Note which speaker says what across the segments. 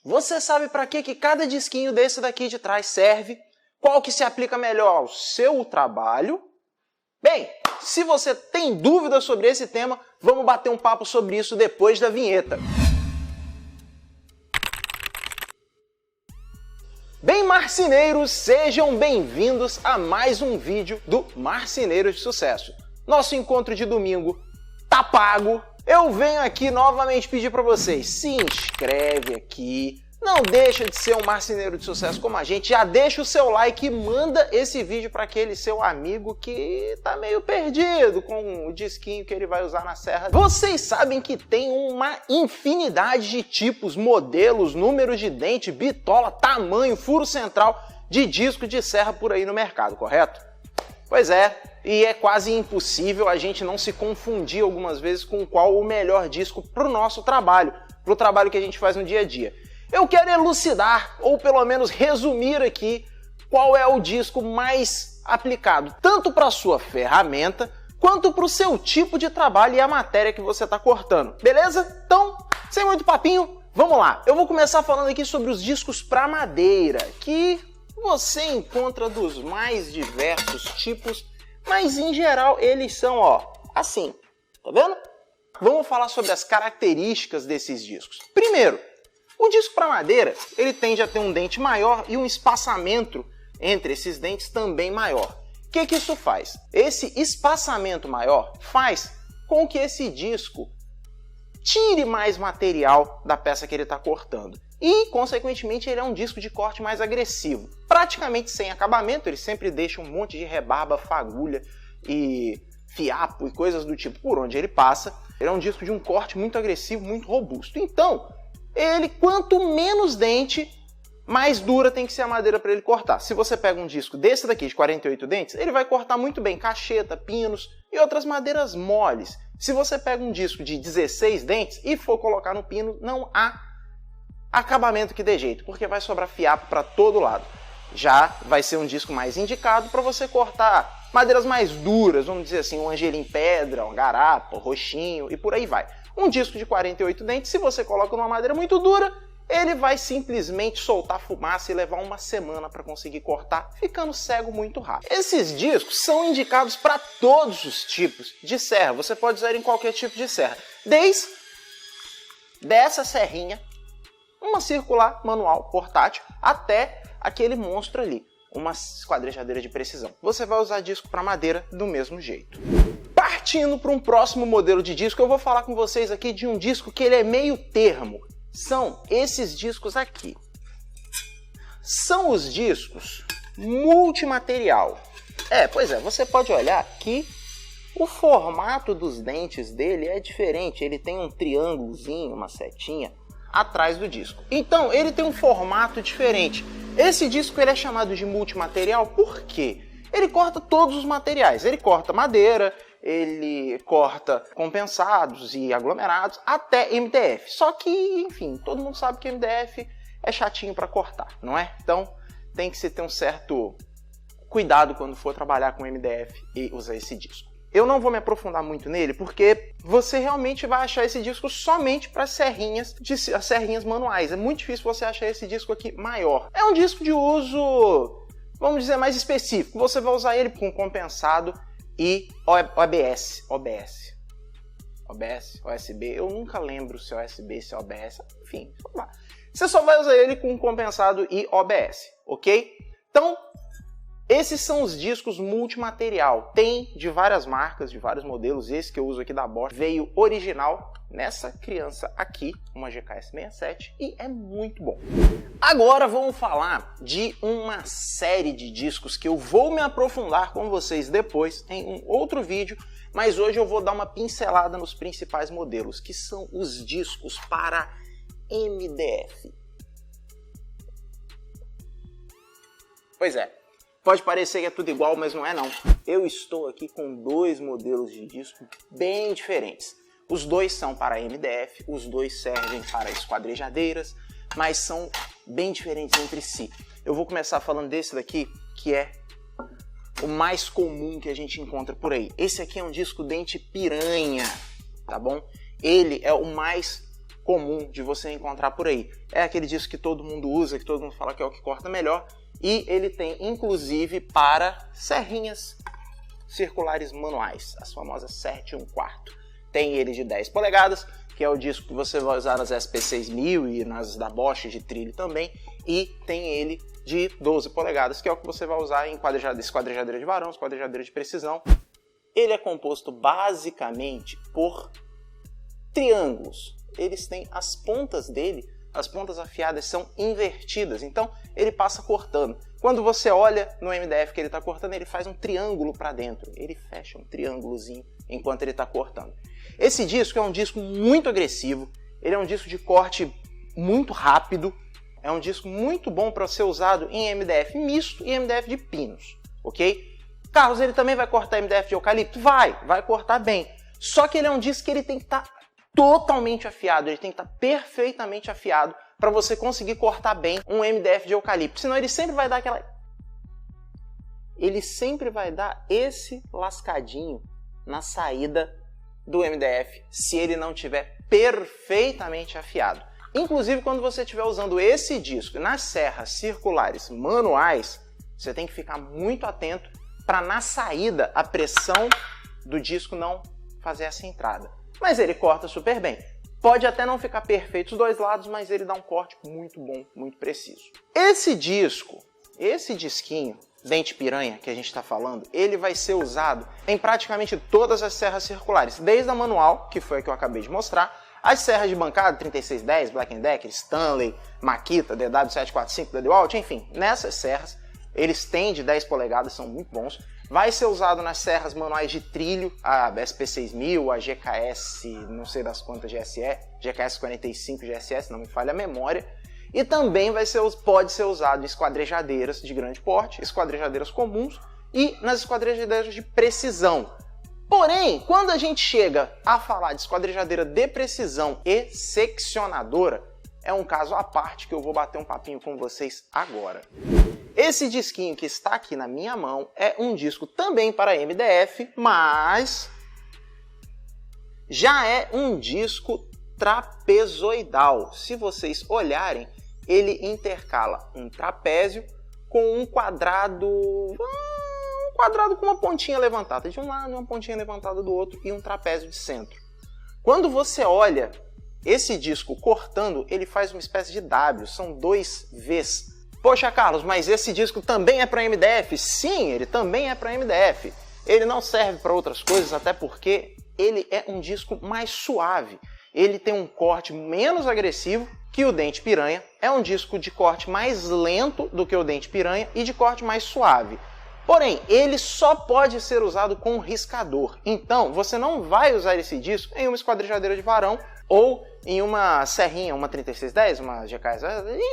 Speaker 1: Você sabe para que cada disquinho desse daqui de trás serve? Qual que se aplica melhor ao seu trabalho? Bem, se você tem dúvidas sobre esse tema, vamos bater um papo sobre isso depois da vinheta. Bem, marceneiros, sejam bem-vindos a mais um vídeo do Marceneiros de Sucesso. Nosso encontro de domingo tá pago. Eu venho aqui novamente pedir para vocês, se inscreve aqui, não deixa de ser um marceneiro de sucesso como a gente, já deixa o seu like e manda esse vídeo para aquele seu amigo que tá meio perdido com o disquinho que ele vai usar na serra. Vocês sabem que tem uma infinidade de tipos, modelos, números de dente, bitola, tamanho, furo central de disco de serra por aí no mercado, correto? Pois é, e é quase impossível a gente não se confundir algumas vezes com qual o melhor disco para o nosso trabalho, para o trabalho que a gente faz no dia a dia. Eu quero elucidar, ou pelo menos resumir aqui, qual é o disco mais aplicado, tanto para a sua ferramenta, quanto para o seu tipo de trabalho e a matéria que você está cortando. Beleza? Então, sem muito papinho, vamos lá. Eu vou começar falando aqui sobre os discos para madeira, que você encontra dos mais diversos tipos, mas em geral eles são, ó, assim, tá vendo? Vamos falar sobre as características desses discos. Primeiro, o disco para madeira, ele tende a ter um dente maior e um espaçamento entre esses dentes também maior. O que isso faz? Esse espaçamento maior faz com que esse disco tire mais material da peça que ele está cortando. E, consequentemente, ele é um disco de corte mais agressivo. Praticamente sem acabamento, ele sempre deixa um monte de rebarba, fagulha e fiapo e coisas do tipo por onde ele passa. Ele é um disco de um corte muito agressivo, muito robusto. Então, ele, quanto menos dente, mais dura tem que ser a madeira para ele cortar. Se você pega um disco desse daqui, de 48 dentes, ele vai cortar muito bem cacheta, pinos e outras madeiras moles. Se você pega um disco de 16 dentes e for colocar no pino, não há acabamento que dê jeito, porque vai sobrar fiapo para todo lado. Já vai ser um disco mais indicado para você cortar madeiras mais duras, vamos dizer assim, um angelim pedra, um garapa, um roxinho e por aí vai. Um disco de 48 dentes, se você coloca numa madeira muito dura, ele vai simplesmente soltar fumaça e levar uma semana para conseguir cortar, ficando cego muito rápido. Esses discos são indicados para todos os tipos de serra. Você pode usar em qualquer tipo de serra, desde dessa serrinha, uma circular manual portátil, até aquele monstro ali, uma esquadrejadeira de precisão. Você vai usar disco para madeira do mesmo jeito. Partindo para um próximo modelo de disco, eu vou falar com vocês aqui de um disco que ele é meio termo. São esses discos aqui. São os discos multimaterial. Pois é, você pode olhar que o formato dos dentes dele é diferente. Ele tem um triângulozinho, uma setinha atrás do disco. Então, ele tem um formato diferente. Esse disco ele é chamado de multimaterial por quê? Ele corta todos os materiais. Ele corta madeira, ele corta compensados e aglomerados, até MDF. Só que, enfim, todo mundo sabe que MDF é chatinho para cortar, não é? Então, tem que se ter um certo cuidado quando for trabalhar com MDF e usar esse disco. Eu não vou me aprofundar muito nele, porque você realmente vai achar esse disco somente para serrinhas manuais. É muito difícil você achar esse disco aqui maior. É um disco de uso, vamos dizer, mais específico. Você vai usar ele com compensado e OBS, OSB, eu nunca lembro se é OSB, se é OBS, enfim, você só vai usar ele com compensado e OBS, ok? Então, esses são os discos multimaterial. Tem de várias marcas, de vários modelos. Esse que eu uso aqui da Bosch veio original nessa criança aqui, uma GKS 67, e é muito bom. Agora vamos falar de uma série de discos que eu vou me aprofundar com vocês depois em um outro vídeo, mas hoje eu vou dar uma pincelada nos principais modelos, que são os discos para MDF. Pois é. Pode parecer que é tudo igual, mas não é não. Eu estou aqui com dois modelos de disco bem diferentes. Os dois são para MDF, os dois servem para esquadrejadeiras, mas são bem diferentes entre si. Eu vou começar falando desse daqui, que é o mais comum que a gente encontra por aí. Esse aqui é um disco dente piranha, tá bom? Ele é o mais comum de você encontrar por aí. É aquele disco que todo mundo usa, que todo mundo fala que é o que corta melhor, e ele tem inclusive para serrinhas circulares manuais, as famosas 7 1/4. Tem ele de 10 polegadas, que é o disco que você vai usar nas SP6000 e nas da Bosch de trilho também, e tem ele de 12 polegadas, que é o que você vai usar em esquadrejadeira de varão, esquadrejadeira de precisão. Ele é composto basicamente por triângulos. Eles têm as pontas dele, as pontas afiadas são invertidas, então ele passa cortando. Quando você olha no MDF que ele está cortando, ele faz um triângulo para dentro, ele fecha um triângulozinho enquanto ele está cortando. Esse disco é um disco muito agressivo, ele é um disco de corte muito rápido, é um disco muito bom para ser usado em MDF misto e MDF de pinos, ok? Carlos, ele também vai cortar MDF de eucalipto? Vai cortar bem. Só que ele é um disco que ele tem que estar totalmente afiado, ele tem que estar perfeitamente afiado para você conseguir cortar bem um MDF de eucalipto. Senão ele sempre vai dar aquela... Ele sempre vai dar esse lascadinho na saída do MDF se ele não estiver perfeitamente afiado. Inclusive, quando você estiver usando esse disco nas serras circulares manuais, você tem que ficar muito atento para na saída a pressão do disco não fazer essa entrada. Mas ele corta super bem. Pode até não ficar perfeito os dois lados, mas ele dá um corte muito bom, muito preciso. Esse disquinho, dente piranha que a gente está falando, ele vai ser usado em praticamente todas as serras circulares, desde a manual, que foi a que eu acabei de mostrar, as serras de bancada, 3610, Black & Decker, Stanley, Makita, DW745, DeWalt, enfim, nessas serras, eles têm de 10 polegadas, são muito bons. Vai ser usado nas serras manuais de trilho, a SP6000, a GKS, não sei das quantas GSE, GKS 45 GSS, não me falha a memória. E também pode ser usado em esquadrejadeiras de grande porte, esquadrejadeiras comuns e nas esquadrejadeiras de precisão. Porém, quando a gente chega a falar de esquadrejadeira de precisão e seccionadora, é um caso à parte que eu vou bater um papinho com vocês agora. Esse disquinho que está aqui na minha mão é um disco também para MDF, mas já é um disco trapezoidal. Se vocês olharem, ele intercala um trapézio com um quadrado com uma pontinha levantada de um lado e uma pontinha levantada do outro e um trapézio de centro. Quando você olha esse disco cortando, ele faz uma espécie de W, são 2 Vs. Poxa, Carlos, mas esse disco também é para MDF? Sim, ele também é para MDF. Ele não serve para outras coisas, até porque ele é um disco mais suave. Ele tem um corte menos agressivo que o dente piranha. É um disco de corte mais lento do que o dente piranha e de corte mais suave. Porém, ele só pode ser usado com riscador. Então, você não vai usar esse disco em uma esquadrejadeira de varão ou em uma serrinha, uma 3610, uma GKS,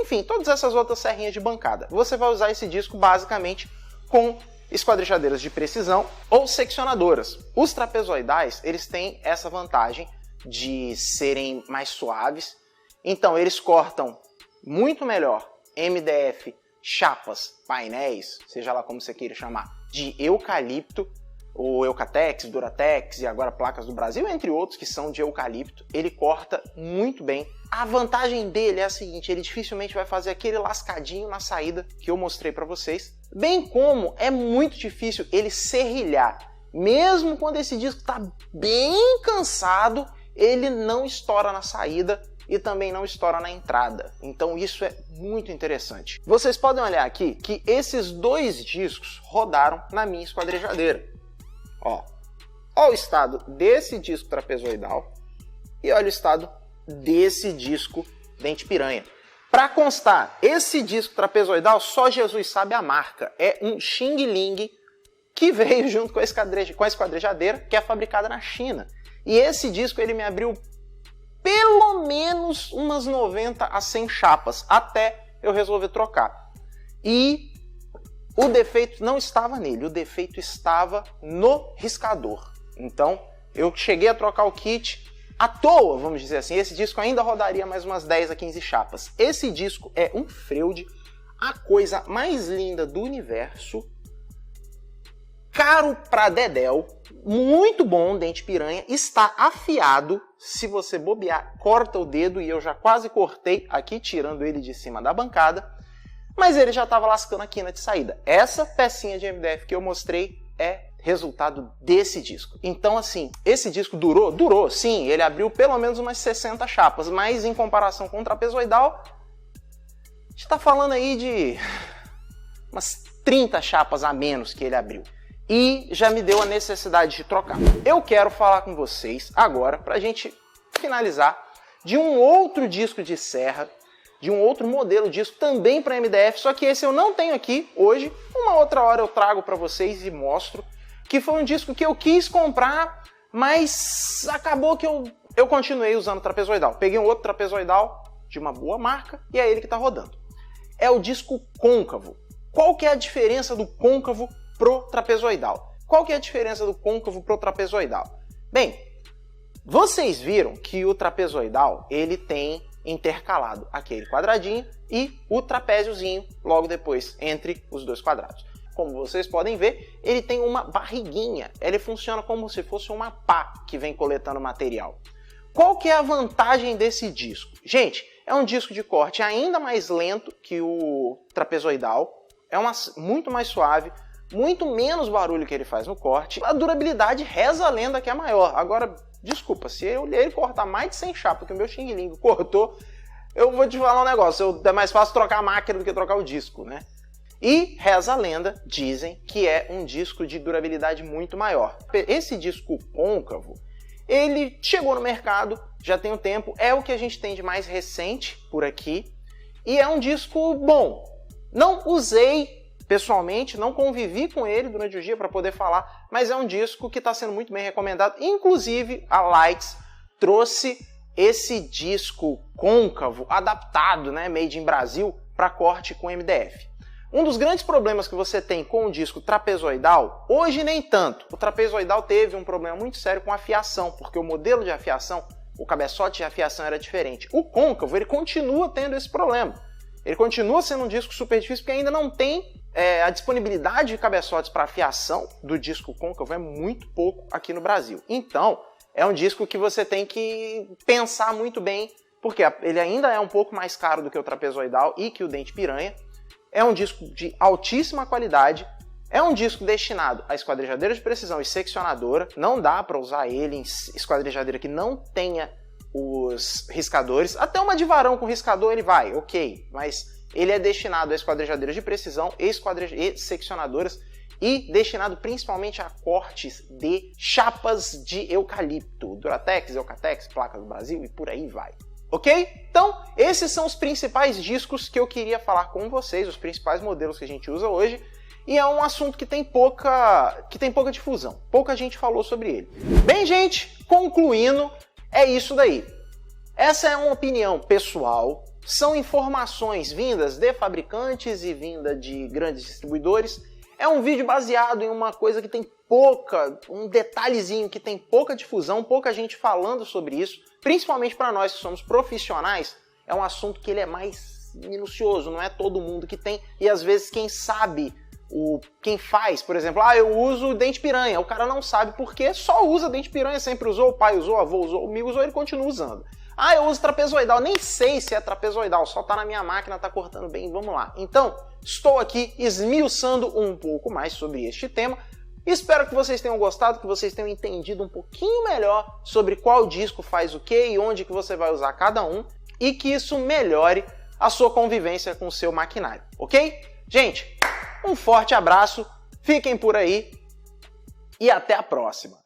Speaker 1: enfim, todas essas outras serrinhas de bancada. Você vai usar esse disco basicamente com esquadrejadeiras de precisão ou seccionadoras. Os trapezoidais, eles têm essa vantagem de serem mais suaves, então eles cortam muito melhor MDF, chapas, painéis, seja lá como você queira chamar, de eucalipto, o Eucatex, Duratex e agora placas do Brasil, entre outros que são de eucalipto. Ele corta muito bem. A vantagem dele é a seguinte, ele dificilmente vai fazer aquele lascadinho na saída que eu mostrei para vocês, bem como é muito difícil ele serrilhar. Mesmo quando esse disco está bem cansado, ele não estoura na saída e também não estoura na entrada. Então isso é muito interessante. Vocês podem olhar aqui que esses 2 discos rodaram na minha esquadrejadeira. Ó o estado desse disco trapezoidal e olha o estado desse disco dente piranha. Para constar, esse disco trapezoidal só Jesus sabe a marca. É um Xing Ling que veio junto com a esquadrejadeira, que é fabricada na China. E esse disco ele me abriu pelo menos umas 90 a 100 chapas, até eu resolver trocar. E o defeito não estava nele, o defeito estava no riscador. Então, eu cheguei a trocar o kit à toa, vamos dizer assim. Esse disco ainda rodaria mais umas 10 a 15 chapas. Esse disco é um Freud, a coisa mais linda do universo. caro pra dedéu, muito bom, dente piranha, está afiado. Se você bobear, corta o dedo, e eu já quase cortei aqui, tirando ele de cima da bancada, mas ele já estava lascando a quina de saída. Essa pecinha de MDF que eu mostrei é resultado desse disco. Então, assim, esse disco durou? Durou, sim, ele abriu pelo menos umas 60 chapas, mas em comparação com o trapezoidal, a gente está falando aí de umas 30 chapas a menos que ele abriu. E já me deu a necessidade de trocar. Eu quero falar com vocês agora, para a gente finalizar, de um outro disco de serra, de um outro modelo disco também para MDF, só que esse eu não tenho aqui hoje. Uma outra hora eu trago para vocês e mostro, que foi um disco que eu quis comprar, mas acabou que eu continuei usando trapezoidal. Peguei um outro trapezoidal de uma boa marca e é ele que está rodando. É o disco côncavo. Qual que é a diferença do côncavo pro trapezoidal? Qual que é a diferença do côncavo pro trapezoidal? Bem, vocês viram que o trapezoidal ele tem intercalado aquele quadradinho e o trapéziozinho logo depois entre os dois quadrados. Como vocês podem ver, ele tem uma barriguinha, ele funciona como se fosse uma pá que vem coletando material. Qual que é a vantagem desse disco? Gente, é um disco de corte ainda mais lento que o trapezoidal, é muito mais suave, muito menos barulho que ele faz no corte. A durabilidade reza a lenda que é maior. Agora, desculpa, se ele cortar mais de 100 chapas que o meu Xing Ling cortou, eu vou te falar um negócio, é mais fácil trocar a máquina do que trocar o disco, né? E reza a lenda, dizem que é um disco de durabilidade muito maior. Esse disco côncavo, ele chegou no mercado, já tem um tempo, é o que a gente tem de mais recente por aqui, e é um disco bom. Não usei pessoalmente, não convivi com ele durante o dia para poder falar, mas é um disco que está sendo muito bem recomendado. Inclusive, a Leitz trouxe esse disco côncavo, adaptado, né, made in Brasil, para corte com MDF. Um dos grandes problemas que você tem com o disco trapezoidal, hoje nem tanto. O trapezoidal teve um problema muito sério com a afiação, porque o modelo de afiação, o cabeçote de afiação era diferente. O côncavo, ele continua tendo esse problema. Ele continua sendo um disco super difícil, porque ainda não tem a disponibilidade de cabeçotes para afiação do disco côncavo, é muito pouco aqui no Brasil. Então, é um disco que você tem que pensar muito bem, porque ele ainda é um pouco mais caro do que o trapezoidal e que o dente piranha. É um disco de altíssima qualidade, é um disco destinado a esquadrejadeira de precisão e seccionadora, não dá para usar ele em esquadrejadeira que não tenha os riscadores, até uma de varão com riscador ele vai, ok, mas ele é destinado a esquadrejadeiras de precisão e seccionadoras e destinado principalmente a cortes de chapas de eucalipto, Duratex, Eucatex, Placas do Brasil e por aí vai. Ok? Então, esses são os principais discos que eu queria falar com vocês, os principais modelos que a gente usa hoje, e é um assunto que tem pouca difusão, pouca gente falou sobre ele. Bem, gente, concluindo, é isso daí. Essa é uma opinião pessoal, são informações vindas de fabricantes e vinda de grandes distribuidores. É um vídeo baseado em uma coisa que tem um detalhezinho que tem pouca difusão, pouca gente falando sobre isso, principalmente para nós que somos profissionais, é um assunto que ele é mais minucioso, não é todo mundo que tem, e às vezes quem sabe, quem faz, por exemplo, eu uso dente piranha, o cara não sabe porque só usa dente piranha, sempre usou, o pai usou, o avô usou, o amigo usou, ele continua usando. Eu uso trapezoidal, nem sei se é trapezoidal, só tá na minha máquina, tá cortando bem, vamos lá. Então, estou aqui esmiuçando um pouco mais sobre este tema. Espero que vocês tenham gostado, que vocês tenham entendido um pouquinho melhor sobre qual disco faz o que e onde que você vai usar cada um, e que isso melhore a sua convivência com o seu maquinário, ok? Gente, um forte abraço, fiquem por aí e até a próxima!